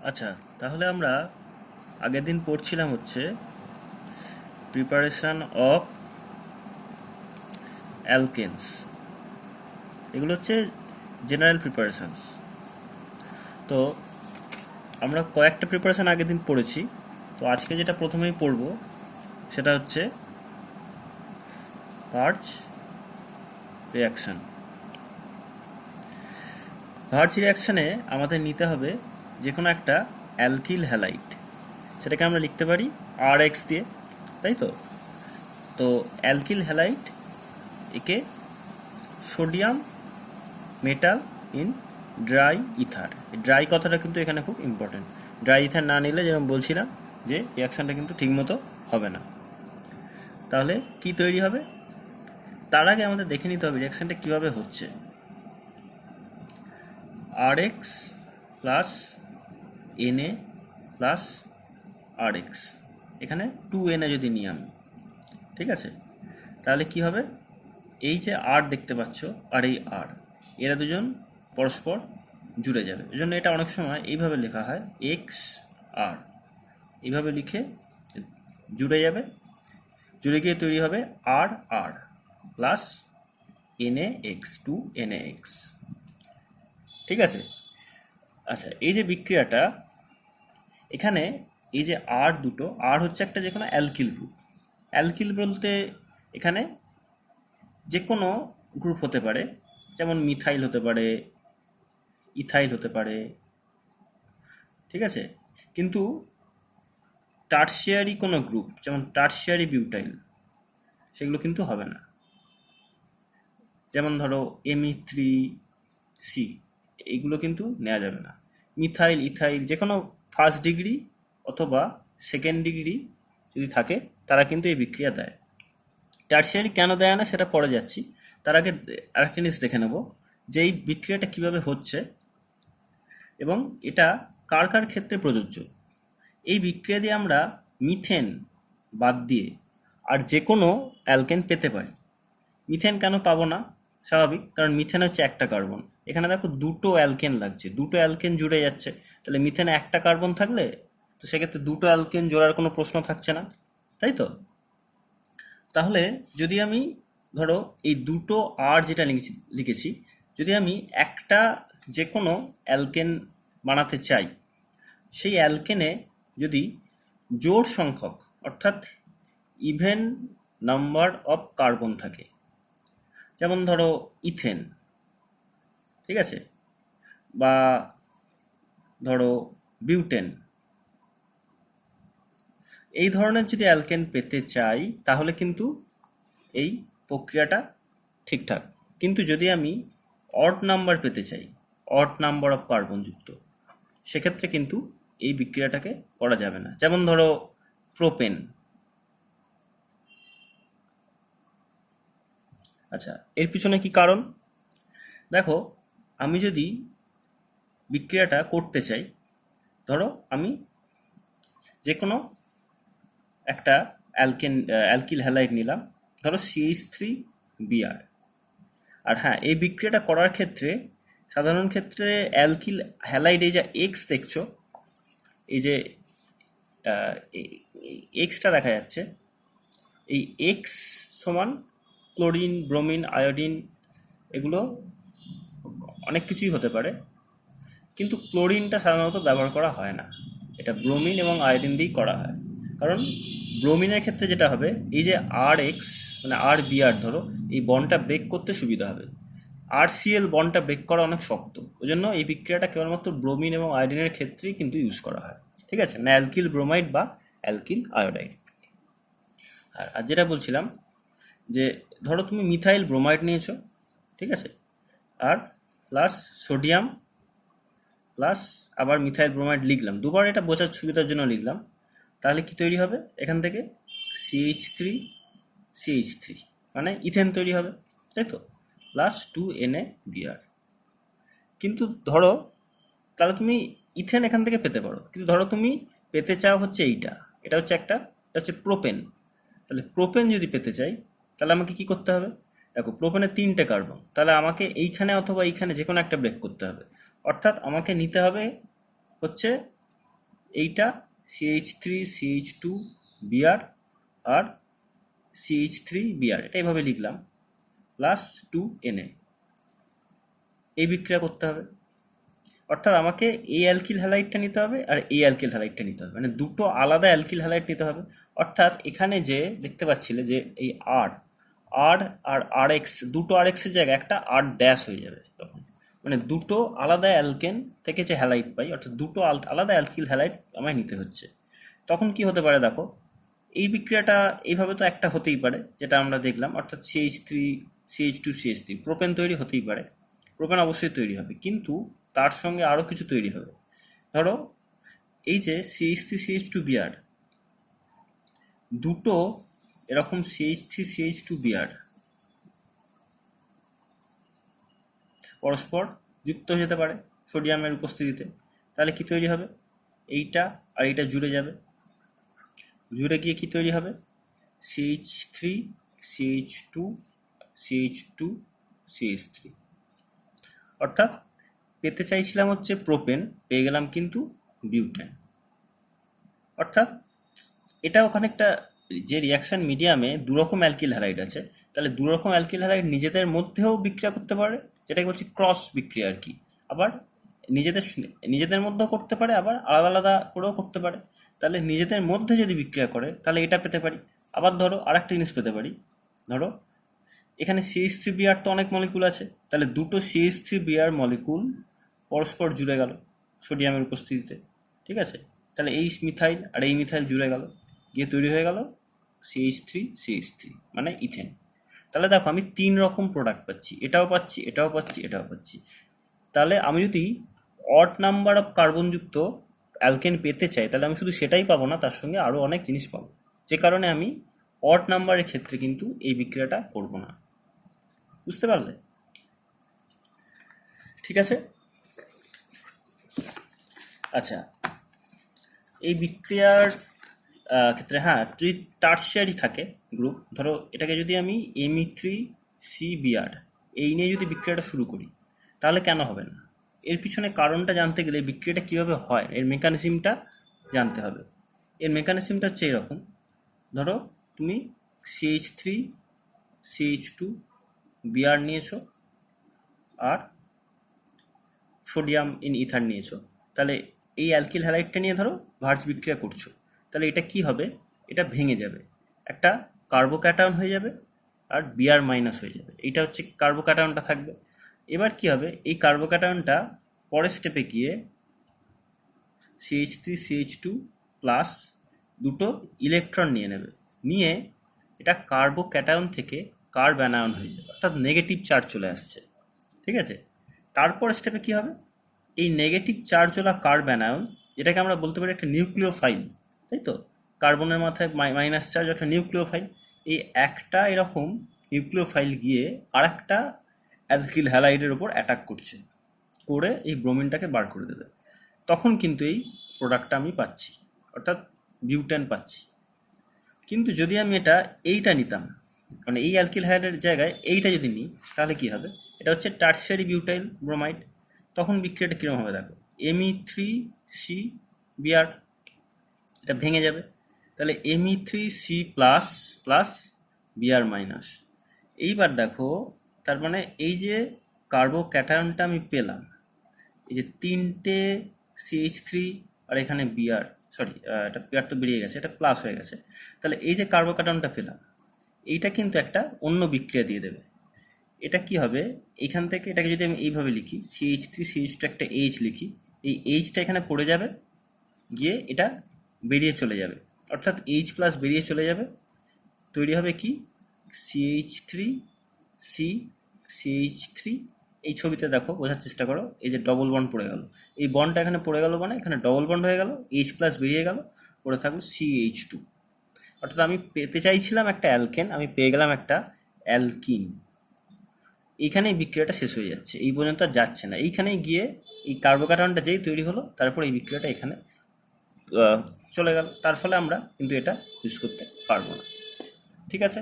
আচ্ছা, তাহলে আমরা আগের দিন পড়ছিলাম হচ্ছে প্রিপারেশন অফ অ্যালকেনস। এগুলো হচ্ছে জেনারেল প্রিপারেশনস। তো আমরা কয়েকটা প্রিপারেশন আগের দিন পড়েছি। তো আজকে যেটা প্রথমেই পড়ব সেটা হচ্ছে ভার্চ রিয়াকশন। ভার্চ রিয়াকশানে আমাদের নিতে হবে যে কোনো একটা অ্যালকিল হ্যালাইড, সেটাকে আমরা লিখতে পারি RX দিয়ে, তাই তো। তো অ্যালকিল হ্যালাইড একে sodium metal in dry ether. Dry কথাটা কিন্তু এখানে খুব ইম্পর্টেন্ট। ড্রাই ইথার না নিলে যেরকম বলছিলাম যে রিয়াকশানটা কিন্তু ঠিকমতো হবে না। তাহলে কি তৈরি হবে তার আগে আমাদের দেখে নিতে হবে রিয়াকশানটা কীভাবে হচ্ছে। RX plus Na plus RX, এখানে 2Na যদি নিই আমি, ঠিক আছে, তাহলে কি হবে, এই যে আর দেখতে পাচ্ছ আর এই আর, এরা দুজন পরস্পর জুড়ে যাবে। এই জন্য এটা অনেক সময় এইভাবে লেখা হয় এক্স আর, এইভাবে লিখে জুড়ে যাবে, জুড়ে গিয়ে তৈরি হবে আর আর প্লাস NaX, 2NaX, ঠিক আছে। আচ্ছা, এই যে বিক্রিয়াটা এখানে, এই যে আর দুটো, আর হচ্ছে একটা যে কোনো অ্যালকিল গ্রুপ। অ্যালকিল বলতে এখানে যে কোনো গ্রুপ হতে পারে, যেমন মিথাইল হতে পারে, ইথাইল হতে পারে, ঠিক আছে। কিন্তু টার্সিয়ারি কোনো গ্রুপ, যেমন টার্সিয়ারি বিউটাইল, সেগুলো কিন্তু হবে না। যেমন ধরো Me3C, এইগুলো কিন্তু নেওয়া যাবে না। মিথাইল, ইথাইল, যে কোনো ফার্স্ট ডিগ্রি অথবা সেকেন্ড ডিগ্রি যদি থাকে তারা কিন্তু এই বিক্রিয়া দেয়। টার্সিয়ারি কেন দেয় না সেটা পরে যাচ্ছি, তার আগে আরেকটা জিনিস দেখে নেব যে এই বিক্রিয়াটা কীভাবে হচ্ছে এবং এটা কার কার ক্ষেত্রে প্রযোজ্য। এই বিক্রিয়া দিয়ে আমরা মিথেন বাদ দিয়ে আর যে কোনো অ্যালকেন পেতে পারি। মিথেন কেন পাবো না? স্বাভাবিক, কারণ মিথেন হচ্ছে একটা কার্বন। এখানে দেখো দুটো অ্যালকেন লাগছে, দুটো অ্যালকেন জুড়ে যাচ্ছে, তাহলে মিথেনে একটা কার্বন থাকলে তো সেক্ষেত্রে দুটো অ্যালকেন জোড়ার কোনো প্রশ্ন থাকছে না, তাই তো। তাহলে যদি আমি ধরো এই দুটো আর যেটা লিখেছি, যদি আমি একটা যে কোনো অ্যালকেন বানাতে চাই, সেই অ্যালকেনে যদি জোড় সংখ্যক অর্থাৎ ইভেন নাম্বার অফ কার্বন থাকে, যেমন ধরো ইথেন, ঠিক আছে, বা ধরো বিউটেন, এই ধরনের যদি অ্যালকেন পেতে চাই তাহলে কিন্তু এই প্রক্রিয়াটা ঠিকঠাক। কিন্তু যদি আমি অড নাম্বার পেতে চাই, অড নাম্বার অফ কার্বনযুক্ত, সেক্ষেত্রে কিন্তু এই বিক্রিয়াটাকে করা যাবে না। যেমন ধরো প্রোপেন। আচ্ছা, এর পিছনে কি কারণ? দেখো, আমি যদি বিক্রিয়াটা করতে চাই, ধরো আমি যে কোনো একটা অ্যালকিল হ্যালাইড নিলাম, ধরো CH3Br। আর হ্যাঁ, এই বিক্রিয়াটা করার ক্ষেত্রে সাধারণ ক্ষেত্রে অ্যালকিল হ্যালাইড, এই যে এক্স দেখছো, এই যে এক্সটা দেখা যাচ্ছে, এই এক্স সমান ক্লোরিন, ব্রোমিন, আয়োডিন, এগুলো অনেক কিছুই হতে পারে, কিন্তু ক্লোরিনটা সাধারণত ব্যবহার করা হয় না, এটা ব্রোমিন এবং আয়োডিন দিয়েই করা হয়। কারণ ব্রোমিনের ক্ষেত্রে যেটা হবে, এই যে RX মানে RBr, ধরো এই বন্ডটা ব্রেক করতে সুবিধা হবে। RCl বন্ডটা ব্রেক করা অনেক শক্ত, ওই জন্য এই বিক্রিয়াটা কেবলমাত্র ব্রোমিন এবং আয়োডিনের ক্ষেত্রেই কিন্তু ইউজ করা হয়, ঠিক আছে, না অ্যালকিল ব্রোমাইড বা অ্যালকিল আয়োডাইড। আর যেটা বলছিলাম যে ধরো তুমি মিথাইল ব্রোমাইড নিয়েছো, ঠিক আছে, আর প্লাস সোডিয়াম প্লাস আবার মিথাইল ব্রোমাইড লিখলাম, দুবার, এটা বোঝার সুবিধার জন্য লিখলাম। তাহলে কি তৈরি হবে এখান থেকে? CH3 মানে ইথেন তৈরি হবে, তাই তো, প্লাস 2NaBr। কিন্তু ধরো, তাহলে তুমি ইথেন এখান থেকে পেতে পারো, কিন্তু ধরো তুমি পেতে চাও হচ্ছে এইটা, এটা হচ্ছে একটা, এটা হচ্ছে প্রোপেন। তাহলে প্রোপেন যদি পেতে চাই তাহলে আমাকে কি করতে হবে? দেখো, প্রোপেনের 3টে কার্বন, তাহলে আমাকে এইখানে অথবা এইখানে যে কোনো একটা ব্রেক করতে হবে। অর্থাৎ আমাকে নিতে হবে হচ্ছে এইটা CH3CH2 বিআর আর CH3 বিআর, এটা এইভাবে লিখলাম, প্লাস 2Na। এই বিক্রিয়া করতে হবে, অর্থাৎ আমাকে এই অ্যালকিল হ্যালাইডটা নিতে হবে আর এই অ্যালকিল হ্যালাইডটা নিতে হবে, মানে দুটো আলাদা অ্যালকিল হ্যালাইড নিতে হবে। অর্থাৎ এখানে যে দেখতে পাচ্ছিলে যে এই আর আর আর আর এক্স, দুটো আর এক্সের জায়গায় একটা আর ড্যাশ হয়ে যাবে তখন, মানে দুটো আলাদা অ্যালকেন থেকে যে হ্যালাইড পাই, অর্থাৎ দুটো আলাদা অ্যালকিল হ্যালাইড আমায় নিতে হচ্ছে। তখন কি হতে পারে দেখো, এই বিক্রিয়াটা এইভাবে তো একটা হতেই পারে যেটা আমরা দেখলাম, অর্থাৎ CH3CH2CH3 প্রোপেন তৈরি হতেই পারে, প্রোপেন অবশ্যই তৈরি হবে, কিন্তু তার সঙ্গে আরও কিছু তৈরি হবে। ধরো এই যে CH3CH2 বিআর, দুটো এরকম CH3CH2 বিআর পরস্পর যুক্ত হয়ে যেতে পারে সোডিয়ামের উপস্থিতিতে। তাহলে কি তৈরি হবে, এইটা আর এইটা জুড়ে যাবে, জুড়ে গিয়ে কি তৈরি হবে, CH3CH2CH2CH3। অর্থাৎ পেতে চাইছিলাম হচ্ছে প্রোপেন, পেয়ে গেলাম কিন্তু বিউটেন। অর্থাৎ এটাও খানিকটা, যে রিয়াকশন মিডিয়ামে দুরকম অ্যালকিল হ্যালাইড আছে, তাহলে দুরকম অ্যালকিল হ্যালাইড নিজেদের মধ্যেও বিক্রিয়া করতে পারে, যেটাকে বলছি ক্রস বিক্রিয়া আর কি। আবার নিজেদের মধ্যেও করতে পারে, আবার আলাদা আলাদা করেও করতে পারে। তাহলে নিজেদের মধ্যে যদি বিক্রিয়া করে তাহলে এটা পেতে পারি। আবার ধরো আর একটা জিনিস পেতে পারি, ধরো এখানে CH3বিআর তো অনেক মলিকুল আছে, তাহলে দুটো CH3বিআর মলিকুল পরস্পর জুড়ে গেল সোডিয়ামের উপস্থিতিতে, ঠিক আছে। তাহলে এই মিথাইল আর এই মিথাইল জুড়ে গেল, গিয়ে তৈরি হয়ে গেল CH3CH3, মানে ইথেন। তাহলে দেখো আমি 3 রকম প্রোডাক্ট পাচ্ছি, এটাও পাচ্ছি, এটাও পাচ্ছি, এটাও পাচ্ছি। তাহলে আমি যদি অড নাম্বার অফ কার্বনযুক্ত অ্যালকেন পেতে চাই, তাহলে আমি শুধু সেটাই পাবো না, তার সঙ্গে আরও অনেক জিনিস পাবো, যে কারণে আমি অড নাম্বারের ক্ষেত্রে কিন্তু এই বিক্রিয়াটা করব না। বুঝতে পারলে? ঠিক আছে। আচ্ছা, এই বিক্রিয়ার ক্ষেত্রে হ্যাঁ, যদি টার্সিয়ারি থাকে গ্রুপ, ধরো এটাকে যদি আমি Me3CBr এই নিয়ে যদি বিক্রিয়াটা শুরু করি, তাহলে কেন হবে না? এর পিছনে কারণটা জানতে গেলে বিক্রিয়াটা কীভাবে হয় এর মেকানিজমটা জানতে হবে। এর মেকানিজমটা হচ্ছে এরকম, ধরো তুমি CH3CH2Br নিয়েছো আর সোডিয়াম ইন ইথার নিয়েছো, তাহলে এই অ্যালকিল হ্যালাইডটা নিয়ে ধরো ভার্জ বিক্রিয়া করছো, তাহলে এটা কি হবে, এটা ভেঙে যাবে, একটা কার্বোক্যাটায়ন হয়ে যাবে আর Br মাইনাস হয়ে যাবে, এইটা হচ্ছে কার্বোক্যাটায়নটা থাকবে। এবার কি হবে, এই কার্বোক্যাটায়নটা পরের স্টেপে গিয়ে CH3CH2 প্লাস দুটো ইলেকট্রন নিয়ে নেবে, নিয়ে এটা কার্বোক্যাটায়ন থেকে কার্বঅ্যানায়ন হয়ে যাবে, অর্থাৎ নেগেটিভ চার্জ চলে আসছে, ঠিক আছে। তারপর স্টেপে কি হবে, এই নেগেটিভ চার্জওয়ালা কার্বঅ্যানায়ন, যেটাকে আমরা বলতে পারি একটা নিউক্লিওফাইল, তাই তো, কার্বনের মাথায় মাইনাস চার্জ, একটা নিউক্লিওফাইল, এই একটা এরকম নিউক্লিওফাইল গিয়ে আর একটা অ্যালকিল হ্যালাইডের ওপর অ্যাটাক করছে, করে এই ব্রোমিনটাকে বার করে দেবে। তখন কিন্তু এই প্রোডাক্টটা আমি পাচ্ছি, অর্থাৎ বিউটেন পাচ্ছি। কিন্তু যদি আমি এইটা নিতাম, মানে এই অ্যালকিল হ্যালাইডের জায়গায় এইটা যদি নিই, তাহলে কি হবে, এটা হচ্ছে টার্সিয়ারি বিউটাইল ব্রোমাইড। তখন বিক্রিয়াটা কীরকম হবে দেখো, Me3CBr, এটা ভেঙে যাবে, তাহলে Me3C plus plus Br minus. এইবার দেখো, তার মানে এই যে কার্বোক্যাটায়নটা আমি পেলাম, এই যে তিনটে CH3 আর এখানে Br, সরি এটা Br তো বেরিয়ে গেছে, এটা প্লাস হয়ে গেছে, তাহলে এই যে কার্বোক্যাটায়নটা পেলাম, এইটা কিন্তু একটা অন্য বিক্রিয়া দিয়ে দেবে। এটা কি হবে, এখান থেকে এটাকে যদি আমি এইভাবে লিখি, CH3CH2 একটা H লিখি, এই Hটা এখানে পড়ে যাবে, গিয়ে এটা বেরিয়ে চলে যাবে, অর্থাৎ H প্লাস বেরিয়ে চলে যাবে, তৈরি হবে কি CH3CH3। এই ছবিতে দেখো, বোঝার চেষ্টা করো, এই যে ডবল বন্ড পড়ে গেল, এই বন্ডটা এখানে পড়ে গেল, মানে এখানে ডবল বন্ড হয়ে গেল, H প্লাস বেরিয়ে গেল, পড়ে থাকলো CH2। অর্থাৎ আমি পেতে চাইছিলাম একটা অ্যালকেন, আমি পেয়ে গেলাম একটা অ্যালকিন। এইখানে এই বিক্রিয়াটা শেষ হয়ে যাচ্ছে, এই পর্যন্ত আর যাচ্ছে না, এইখানেই গিয়ে এই কার্বোক্যাটায়নটা যেই তৈরি হলো, তারপর এই বিক্রিয়াটা এখানে চলে গেল, তার ফলে আমরা কিন্তু এটা ইউজ করতে পারবো না। ঠিক আছে।